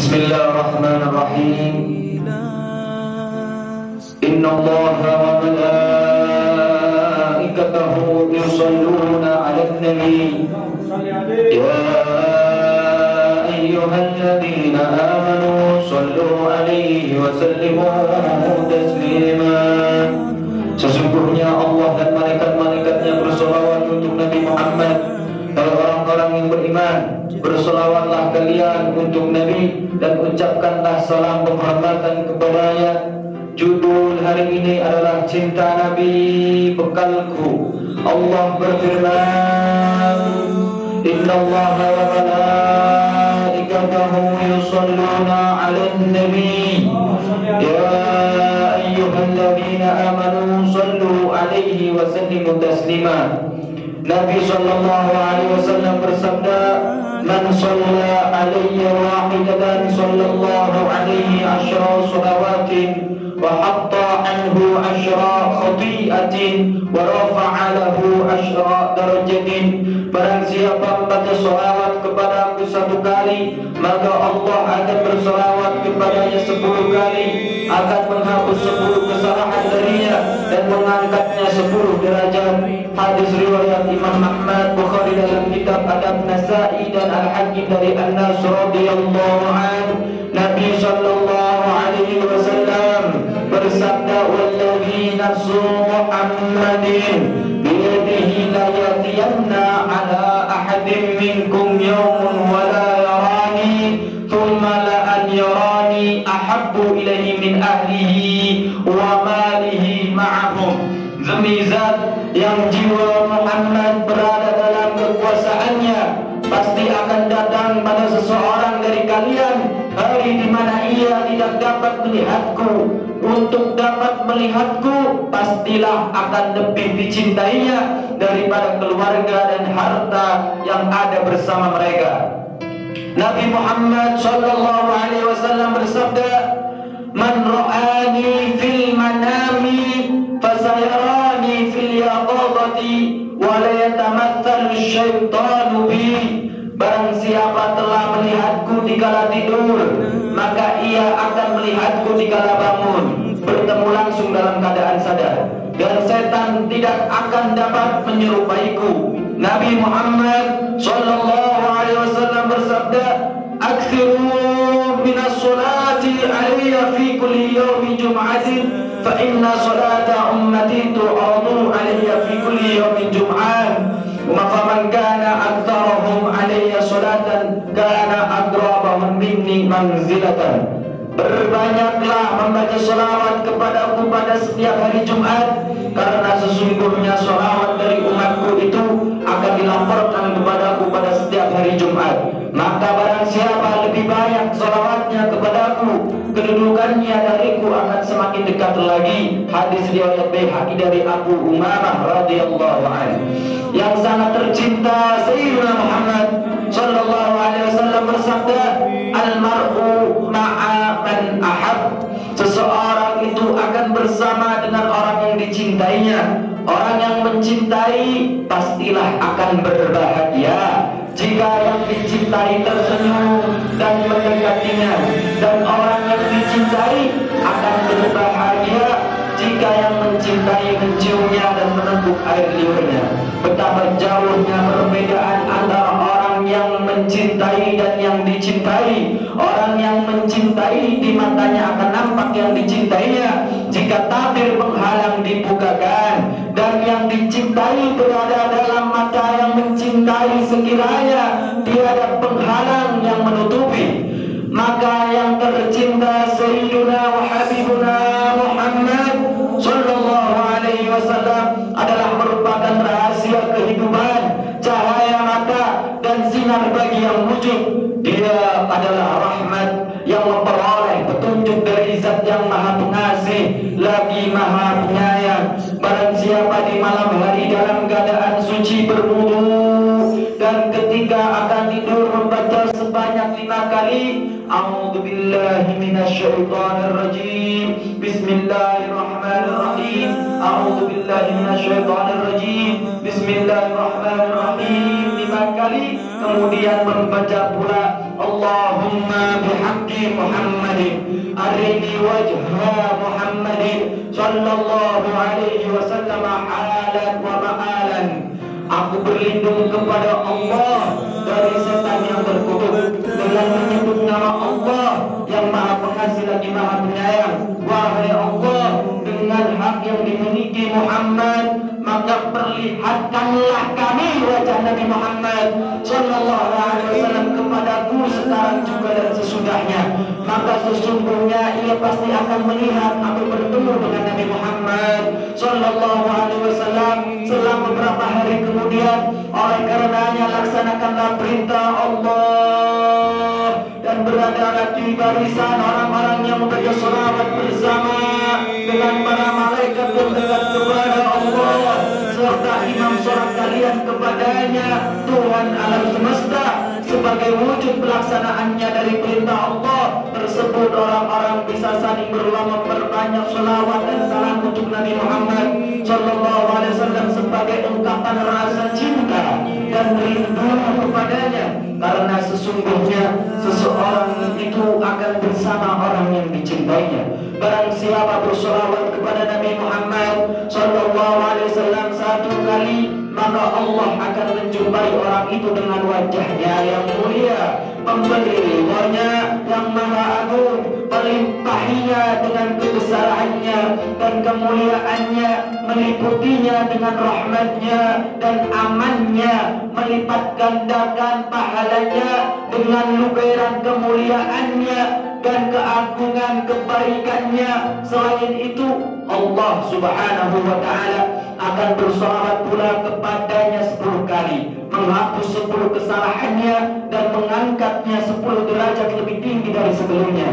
Bismillahirrahmanirrahim. Innallaha wa malaikatahu yusalluna 'alan nabi. Ya ayyuhalladzina amanu sallu 'alaihi wa sallimu taslima. Sesungguhnya Allah dan malaikat-malaikatnya bersolawat untuk Nabi Muhammad. Hai orang-orang yang beriman, bersolawatlah kalian untuk Nabi dan ucapkanlah salam penghormatan kepadanya. Judul hari ini adalah Cinta Nabi Bekalku. Allah berfirman, Innallaha wa malaikatahu yusalluna 'alan nabi. Ya ayyuhalladzina amanu sallu 'alaihi wa sallimu taslima. Nabi sallallahu alaihi wasallam bersabda, "Man shalla 'alayya wahidatan sallallahu alaihi asyra salawatin wa hatta anhu asyra khati'atin wa rafa'a lahu asyra darajatin." Barang siapa membaca salawat kepadaku 1 kali, maka Allah akan bersalawat kepadanya 10 kali, akan menghapus 10 kesalahan darinya dan mengangkatnya 10 derajat. Hadis riwayat Imam Ahmad, Bukhari dalam kitab Adab Nasa'i dan Al-Hakim dari Anas radhiyallahu anhu. Nabi sallallahu alaihi wasallam bersabda, "Wallazi nafsu Muhammadin biyadihi la yatiyanna ala ahadin minkum yawmun wa la yarani thumma la an yarani ahabbu ilaihi min ahlihi wa malihi ma'ahum." Demi zat yang jiwa Muhammad berada dalam kekuasaannya, pasti akan datang pada seseorang dari kalian hari di mana ia tidak dapat melihatku. Untuk dapat melihatku, pastilah akan lebih dicintainya daripada keluarga dan harta yang ada bersama mereka. Nabi Muhammad sallallahu alaihi wasallam bersabda, "Man ra'ani fil manami fasayarani fil yaqadati wa la yatamathalu syaitanu bi." Barang siapa telah melihatku dikala tidur, maka ia akan melihatku dikala bangun, bertemu langsung dalam keadaan sadar, dan setan tidak akan dapat menyerupaiku. Nabi Muhammad sallallahu alaihi wasallam bersabda, "Aktsiru minas sholati alayya fi kulli yawmi jum'atin fa inna sholata ummati tu'radu alayya fi kulli yawmi jum'an. Faman kana aktsarahum alayya sholatan kana aqrabahum minni manzilatan." Berbanyaklah membaca sholawat kepadaku pada setiap hari Jumat, karena sesungguhnya sholawat dari umatku itu akan dilaporkan kepadaku pada setiap hari Jumat. Maka barang siapa lebih banyak sholawatnya kepadaku, kedudukannya dariku akan semakin dekat lagi. Hadis riwayat Baihaqi dari Abu Umamah radhiyallahu anhu. Yang sangat tercinta Sayyidina Muhammad sallallahu alaihi wasallam bersabda, "Al-mar'u ma'a man ahab." Seseorang itu akan bersama dengan orang yang dicintainya. Orang yang mencintai pastilah akan berbahagia jika yang dicintai tersenyum dan mendekatinya, dan orang yang dicintai akan berbahagia jika yang mencintai menciumnya dan meneguk air liurnya. Betapa jauhnya perbedaan antara orang yang mencintai dan yang dicintai. Orang yang mencintai di matanya akan nampak yang dicintainya jika tabir penghalang dibukakan, dan yang dicintai berada dalam mata yang mencintai sekiranya tiada penghalang yang menutupi. Maka yang tercinta Sayyiduna wa Habibuna Muhammad sallallahu alaihi wasallam adalah merupakan rahasia kehidupan, cahaya mata dan sinar bagi yang wujud. Dia adalah rahmat yang memperoleh petunjuk dari Zat yang Maha Pengasih lagi Maha Penyayang. Barang siapa di malam hari dalam keadaan suci berwudu dan ketika akan tidur membaca sebanyak 5 kali kali. A'udzu billahi minasyaitonir rajim. Bismillahirrahmanirrahim. A'udzu billahi minasyaitonir rajim. Bismillahirrahmanirrahim 5 kali. Kemudian membaca pula Allahumma bihaqqi Muhammadin arini wajha Muhammadin sallallahu alaihi wasallam halan wa ma'alan. Aku berlindung kepada Allah dari setan yang berkutuk dengan menyebut nama Allah yang Maha Pengasih lagi Maha Penyayang. Wahai Allah, dengan hak yang dimiliki Muhammad, maka perlihatkanlah kami wajah Nabi Muhammad sallallahu alaihi wasallam kepadaku sekarang juga dan sesudahnya. Maka sesungguhnya ia pasti akan melihat aku bertemu dengan Nabi Muhammad sallallahu alaihi wasallam selang beberapa hari kemudian. Oleh karenanya laksanakanlah perintah Allah dan beradalah di barisan orang-orang yang membaca shalawat bersama dengan para malaikat yang dekat kepada Allah, serta imam sholat kalian kepadanya Tuhan alam semesta. Sebagai wujud pelaksanaannya dari perintah Allah tersebut, orang-orang bisa saling berlama memperbanyak sholawat dan salam untuk Nabi Muhammad sallallahu alaihi wasallam sebagai ungkapan rasa cinta dan rindu kepadanya. Karena sesungguhnya seseorang itu akan bersama orang yang dicintainya. Barang siapa bersolawat kepada Nabi Muhammad sallallahu alaihi wasallam 1 kali, maka Allah akan menjumpai orang itu dengan wajahnya yang mulia, pemberi ridhonya yang maha agung, melimpahinya dengan kebesarannya dan kemuliaannya, meliputinya dengan rahmatnya dan amannya, melipat gandakan pahalanya dengan luberan kemuliaannya dan keagungan kebaikannya. Selain itu, Allah subhanahu wa ta'ala akan bersolawat pula kepadanya 10 kali, menghapus 10 kesalahannya dan mengangkatnya 10 derajat lebih tinggi dari sebelumnya.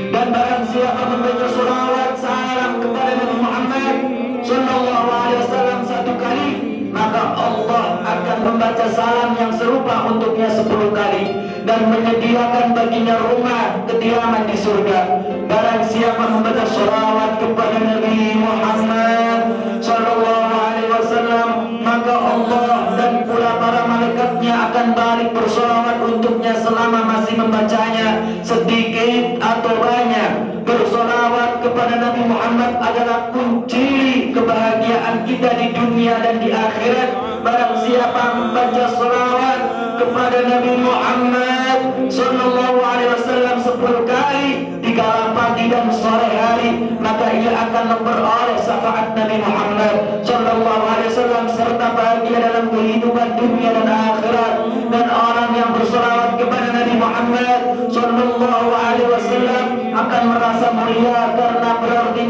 Dan barang siapa membaca sholawat salam kepada Nabi Muhammad sallallahu alaihi wasallam 1 kali, maka Allah akan membaca salam yang serupa untuknya 10 kali dan menyediakan baginya rumah kediaman di surga. Barang siapa membaca sholawat kepada Nabi Muhammad sallallahu alaihi wasallam, maka Allah dan pula para malaikatnya akan balik bersolawat untuknya selama masih membacanya, sedikit atau banyak. Bersolawat kepada Nabi Muhammad adalah kunci kebahagiaan kita di dunia dan di akhirat. Barang siapa membaca solawat kepada Nabi Muhammad sallallahu alaihi wasallam 10 kali di kala pagi dan sore hari, maka ia akan memperoleh syafaat Nabi Muhammad sallallahu alaihi wasallam serta bahagia dalam kehidupan dunia dan akhirat. Dan orang yang bersolawat kepada Nabi Muhammad sallallahu alaihi wasallam akan merasa mulia karena berarti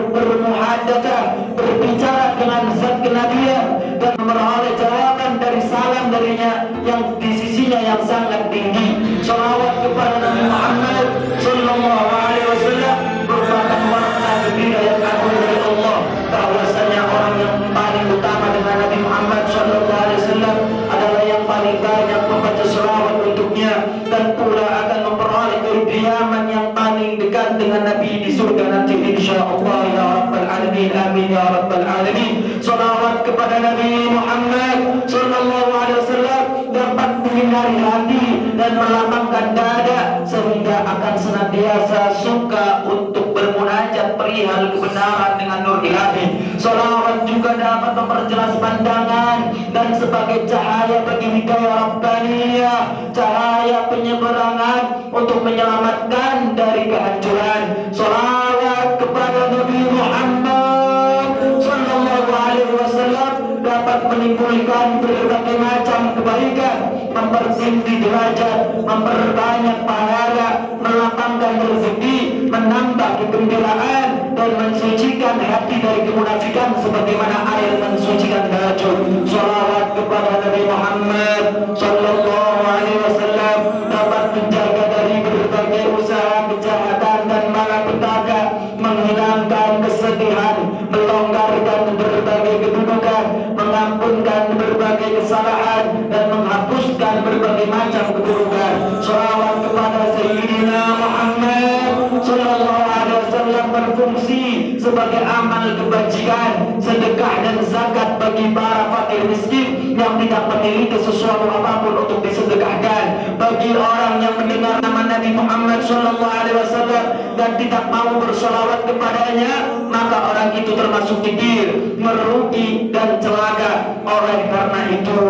bermuhadatsah, berbicara dengan zat kenabian dan memperoleh jawaban dari salam darinya yang di sisinya yang sangat tinggi. Sholawat kepada Nabi Muhammad sallallahu alaihi wasallam merupakan warna gembira yang agung dari Allah, bahwasanya orang yang paling utama dengan Nabi Muhammad sallallahu alaihi wasallam adalah yang paling banyak membaca sholawat untuknya dan pula akan memperoleh kediaman yang paling dekat dengan Nabi di surga nanti insyaallah ya rabbal alamin. Amin ya rabbal alamin. Sholawat kepada Nabi Muhammad sallallahu alaihi wasallam dapat menyinari hati dan melapangkan dada sehingga akan senantiasa suka untuk bermunajat perihal kebenaran dengan nur ilahi. Sholawat juga dapat memperjelas pandangan dan sebagai cahaya bagi hidayah rabbaniyah, cahaya penyeberangan untuk menyelamatkan dari kehancuran. Sholawat kepada Nabi Muhammad sallallahu alaihi wasallam dapat menimbulkan berbagai macam kebaikan, mempertinggi derajat, memperbanyak pahala, melapangkan rezeki, menambah kegembiraan dan mensucikan hati dari kemunafikan sebagaimana air mensucikan baju. Sholawat kepada Nabi Muhammad sallallahu alaihi wasallam dapat menjaga dari berbagai usaha kejahatan dan malapetaka, menghilangkan kesedihan, melonggarkan berbagai kedudukan, mengampunkan berbagai kesalahan dan menghapuskan berbagai macam keburukan. Sholawat kepada Sayyidina Muhammad sallallahu alaihi wasallam berfungsi sebagai amal kebajikan, sedekah dan zakat bagi para fakir miskin yang tidak memiliki sesuatu apapun untuk disedekahkan. Bagi orang yang mendengar nama Nabi Muhammad sallallahu alaihi wasallam dan tidak mau bersolawat kepadanya, maka orang itu termasuk kikir, merugi dan celaka. Oleh karena itu,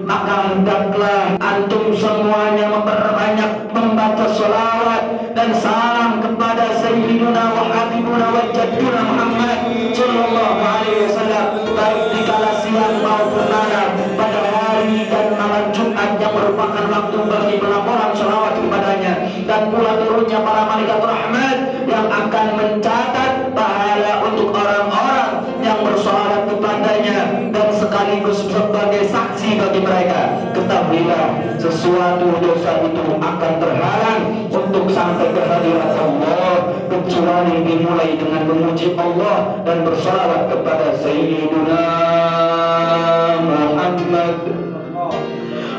maka hendaklah antum semuanya memperbanyak membaca sholawat dan salam kepada Sayyiduna wa Habibuna wa Jadduna Muhammad sallallahu alaihi wasallam, baik di kala siang maupun malam, pada hari dan malam Jumat yang merupakan waktu bagi pelaporan sholawat kepadanya, dan pula turunnya para malaikat rahmat yang akan mencatat pahala untuk orang-orang yang bersolawat kepadanya dan sekaligus sebagai saksi bagi mereka. Ketahuilah, sesuatu dosa itu akan terhalang untuk sampai ke hadirat Allah kecuali dimulai dengan memuji Allah dan bersolawat kepada Sayyiduna Muhammad.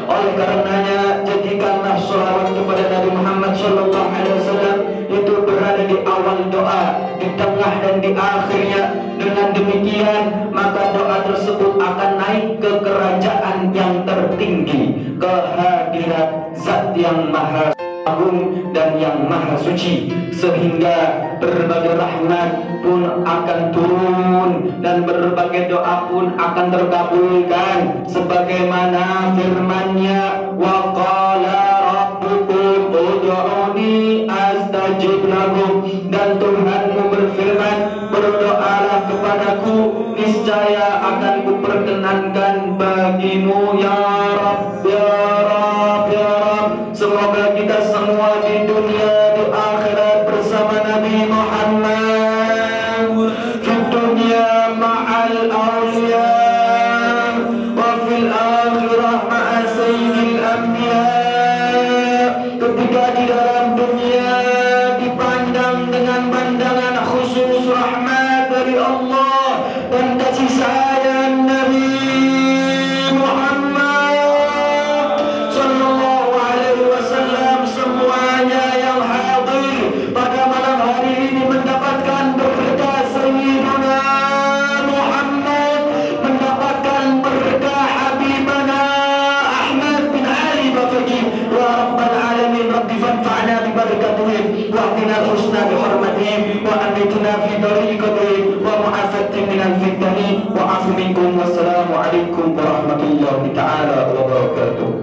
Oleh karenanya, jadikanlah sholawat kepada Nabi Muhammad sallallahu alaihi wasallam itu berada di awal doa, di tengah dan di akhirnya. Dengan demikian, maka doa tersebut akan naik ke kerajaan yang tertinggi, ke hadirat Zat yang Maha Agung dan yang Maha Suci, sehingga berbagai rahmat pun akan turun dan berbagai doa pun akan terkabulkan, sebagaimana firman-Nya, wa qala rabbukum ud'uni astajib lakum, dan Tuhanmu berfirman, berdoalah kepadaku, niscaya akan kuperkenankan bagimu, ya Rabb, ya Rabb, ya Rabb. Semoga kita semua di dunia, di akhirat bersama Nabi Muhammad, di dunia ma'al awliya, wa fil akhirah ma'a sayyidil anbiya. Ketika di dalam dunia dipandang dengan pandangan khusus rahmat dari Allah dan kasih sayang Nabi Muhammad sallallahu alaihi wasallam, semuanya yang hadir pada malam hari ini mendapatkan berkah Sayyidina Muhammad, mendapatkan berkah Habibana Ahmad bin Ali Bafaqi. Ya Rabbal Alamin, Rabbi fanfa'na bi barakatihim wa ahdina husna bi hurmatihim wa amitna fi tariqatihim wa mu'afatin minal fitani wa afu minkum. Wassalamu alaikum warahmatullahi ta'ala wabarakatuh.